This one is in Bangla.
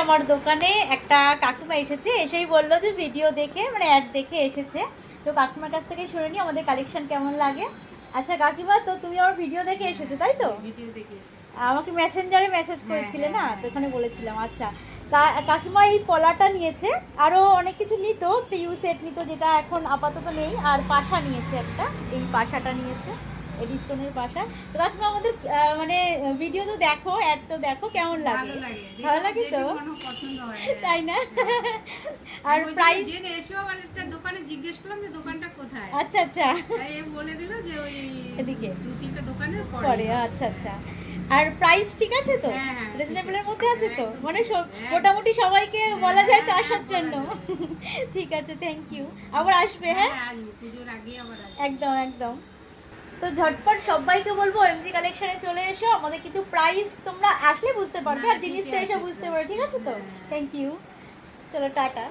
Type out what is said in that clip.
আমার দোকানে একটা কাকিমা এসেছে, এসেই বললো যে ভিডিও দেখে মানে অ্যাড দেখে এসেছে। তো কাকিমার কাছ থেকে শুনে নিই আমাদের কালেকশন কেমন লাগে। আচ্ছা কাকিমা, তো তুমি আমার ভিডিও দেখে এসেছো তাই তো? ভিডিও দেখে এসেছি। আমাকে মেসেঞ্জারে মেসেজ করেছিলে না, তো হ্যাঁ। ওখানে বলেছিলাম। আচ্ছা কাকিমা এই পলাটা নিয়েছে, আরও অনেক কিছু নিত, পিউ সেট নিত যেটা এখন আপাতত নেই, আর পাশা নিয়েছে একটা, এই পাশাটা নিয়েছে, এডি স্টোনের পাশা। তো কাকিমা আমাদের মানে ভিডিও তো দেখো, অ্যাড তো দেখো, কেমন লাগে? ভালো লাগে তো? পছন্দ হয় তাই না? আর আর প্রাইস জেনে এসো, আর একটা দোকানে জিজ্ঞেস করলাম যে দোকানটা কোথায়। আচ্ছা আচ্ছা, তাই এ বলে দিল যে ওই এদিকে দু তিনটা দোকানের পরে। আচ্ছা আচ্ছা, আর প্রাইস ঠিক আছে তো? হ্যাঁ, হ্যাঁ, রিজনেবলের ঠিক আছে। মধ্যে আছে তো? একদম মানে ঠিক আছে, একদম। মোটামুটি সবাইকে বলা যায় তো হ্যাঁ, আসার বলা জন্য? যায়। ঠিক আছে, থ্যাংক ইউ। আবার আসবে? হ্যাঁ আসবো, পুজোর আগে আবার আসবো। একদম একদম। তো ঝটপট সবাইকে বলবো এমজি কালেকশনে চলে এসো, আমাদের কিন্তু প্রাইস তোমরা আসলে বুঝতে পারবে, আর ঠিক জিনিসটা এসে আছে, বুঝতে পারো, ঠিক আছে তো? হ্যাঁ। থ্যাংক ইউ, চলো টাটা।